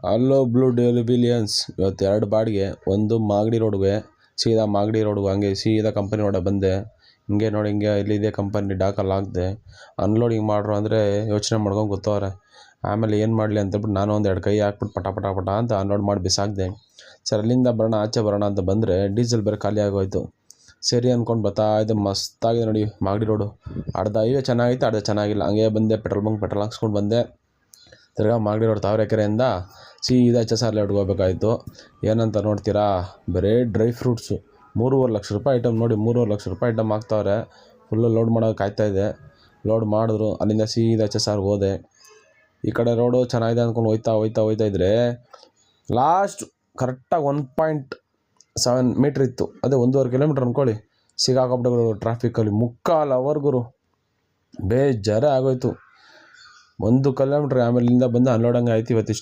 Hello blue ಡೆಲಿಬಿಲಿಯನ್ಸ್. ಇವತ್ತು 2 ಬಾಡಿಗೆ, ಒಂದು ಮಾಗಡಿ ರೋಡ್ಗೆ, ಸೀದಾ ಮಾಗಡಿ ರೋಡ್ಗೆ ಹಂಗೆ ಸೀದಾ ಕಂಪನಿ ರೋಡ ಬಂದೆ. ಹಿಂಗೆ ನೋಡಿ ಹಿಂಗೆ ಇಲ್ಲಿದೆ ಕಂಪನಿ ಡಾಕಲ್ಲಿ ಹಾಕಿದೆ. ಅನ್ಲೋಡಿಂಗ್ ಮಾಡ್ರು ಅಂದರೆ ಯೋಚನೆ ಮಾಡ್ಕೊಂಡು ಗೊತ್ತವ್ರೆ. ಆಮೇಲೆ ಏನು ಮಾಡಲಿ ಅಂತೇಳ್ಬಿಟ್ಟು ನಾನು ಒಂದು 2 ಕೈ ಹಾಕ್ಬಿಟ್ಟು ಪಟ ಪಟ ಪಟ ಅಂತ ಅನ್ಲೋಡ್ ಮಾಡಿ ಬಿಸಾಕಿದೆ. ಸರ್ ಅಲ್ಲಿಂದ ಬರೋಣ ಆಚೆ ಬರೋಣ ಅಂತ ಬಂದರೆ ಡೀಸೆಲ್ ಬೇರೆ ಖಾಲಿ ಆಗೋಯ್ತು. ಸರಿ ಅಂದ್ಕೊಂಡು ಬರ್ತಾ ಇದು ಮಸ್ತಾಗಿದೆ ನೋಡಿ ಮಾಗಡಿ ರೋಡು. ಅರ್ಧ ಹೈವೇ ಚೆನ್ನಾಗೈತೆ, ಅರ್ಧ ಚೆನ್ನಾಗಿಲ್ಲ. ಹಂಗೆ ಬಂದೆ ಪೆಟ್ರೋಲ್ ಬಂಕ್ ಪೆಟ್ರೋಲ್ ಹಾಕ್ಸ್ಕೊಂಡು ಬಂದೆ. ತಿರ್ಗಾ ಮಾಗಡಿ ರೋಡ್ ತಾವರೆಕೆರೆಯಿಂದ ಸೀದಾ HSR ಲೇಔಟ್ಗೆ ಹೋಗ್ಬೇಕಾಯ್ತು. ಏನಂತ ನೋಡ್ತೀರಾ, ಬರೀ ಡ್ರೈ ಫ್ರೂಟ್ಸು. 3.5 ಲಕ್ಷ ರೂಪಾಯಿ ಐಟಮ್ ನೋಡಿ, 3.5 ಲಕ್ಷ ರೂಪಾಯಿ ಐಟಮ್ ಹಾಕ್ತಾವ್ರೆ. ಫುಲ್ಲು ಲೋಡ್ ಮಾಡೋಕೆ ಕಾಯ್ತಾಯಿದೆ. ಲೋಡ್ ಮಾಡಿದ್ರು, ಅಲ್ಲಿಂದ ಸೀದಾ HSRಗೆ ಹೋದೆ. ಈ ಕಡೆ ರೋಡು ಚೆನ್ನಾಗಿದೆ ಅಂದ್ಕೊಂಡು ಹೋಯ್ತಾ ಇದ್ರೆ ಲಾಸ್ಟ್ ಕರೆಕ್ಟಾಗಿ 1.7 ಮೀಟ್ರ್ ಇತ್ತು. ಅದೇ 1.5 ಕಿಲೋಮೀಟ್ರ್ ಅಂದ್ಕೊಳ್ಳಿ. ಸಿಗಾಕೊಬಿಟ್ಟು ಟ್ರಾಫಿಕಲ್ಲಿ 3/4 ಅವರ್ಗುರು ಬೇಜಾರೇ ಆಗೋಯ್ತು. 1 ಕಿಲೋಮೀಟ್ರ್ ಆಮೇಲಿಂದ ಬಂದು ಅನ್ಲೋಡಂಗೆ ಆಯ್ತು. ಇವತ್ತು